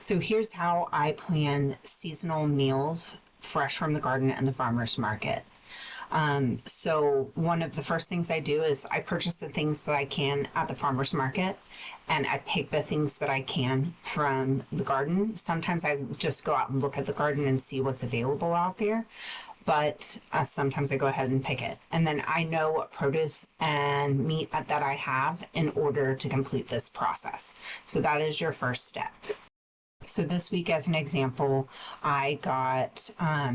So here's how I plan seasonal meals fresh from the garden and the farmer's market. So one of the first things I do is I purchase the things that I can at the farmer's market and I pick the things that I can from the garden. Sometimes I just go out and look at the garden and see what's available out there, but sometimes I go ahead and pick it. And then I know what produce and meat that I have in order to complete this process. So that is your first step. So this week, as an example, I got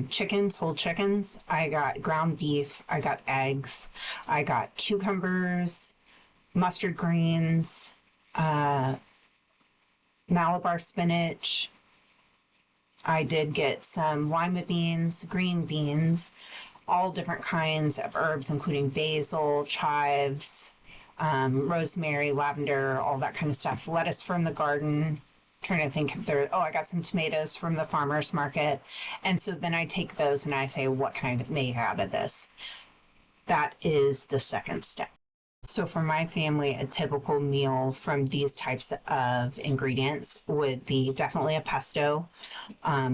chickens, whole chickens. I got ground beef. I got eggs. I got cucumbers, mustard greens, Malabar spinach. I did get some lima beans, green beans, all different kinds of herbs, including basil, chives, rosemary, lavender, all that kind of stuff. Lettuce from the garden. Trying to think if there, I got some tomatoes from the farmer's market. And so then I take those and I say, what can I make out of this? That is the second step. So for my family, a typical meal from these types of ingredients would be definitely a pesto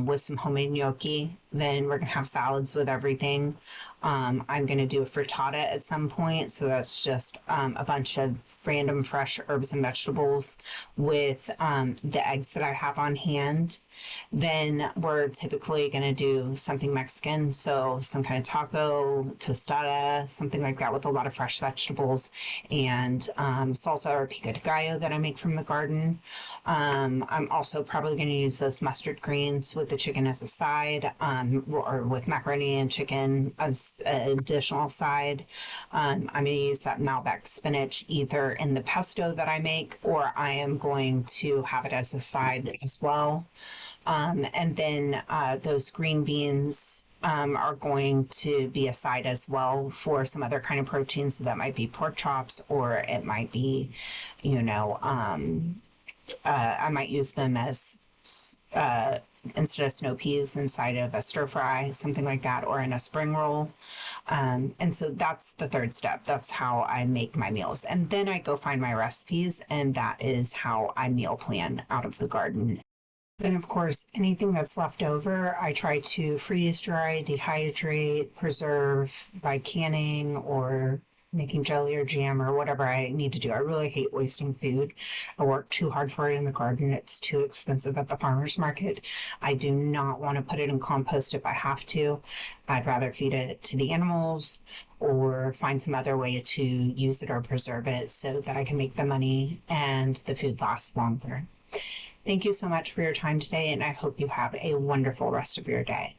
with some homemade gnocchi. Then we're gonna have salads with everything. I'm gonna do a frittata at some point. So that's just a bunch of random fresh herbs and vegetables with the eggs that I have on hand. Then we're typically gonna do something Mexican. So some kind of taco, tostada, something like that with a lot of fresh vegetables and salsa or pico de gallo that I make from the garden. I'm also probably gonna use those mustard greens with the chicken as a side, or with macaroni and chicken as an additional side. I'm going to use that Malbec spinach either in the pesto that I make, or I am going to have it as a side as well. And then those green beans are going to be a side as well for some other kind of protein. So that might be pork chops, or it might be, I might use them as instead of snow peas inside of a stir fry, something like that, or in a spring roll. And so that's the third step. That's how I make my meals. And then I go find my recipes, and that is how I meal plan out of the garden. Then, of course, anything that's left over, I try to freeze dry, dehydrate, preserve by canning or making jelly or jam or whatever I need to do. I really hate wasting food. I work too hard for it in the garden. It's too expensive at the farmer's market. I do not want to put it in compost if I have to. I'd rather feed it to the animals or find some other way to use it or preserve it so that I can make the money and the food lasts longer. Thank you so much for your time today, and I hope you have a wonderful rest of your day.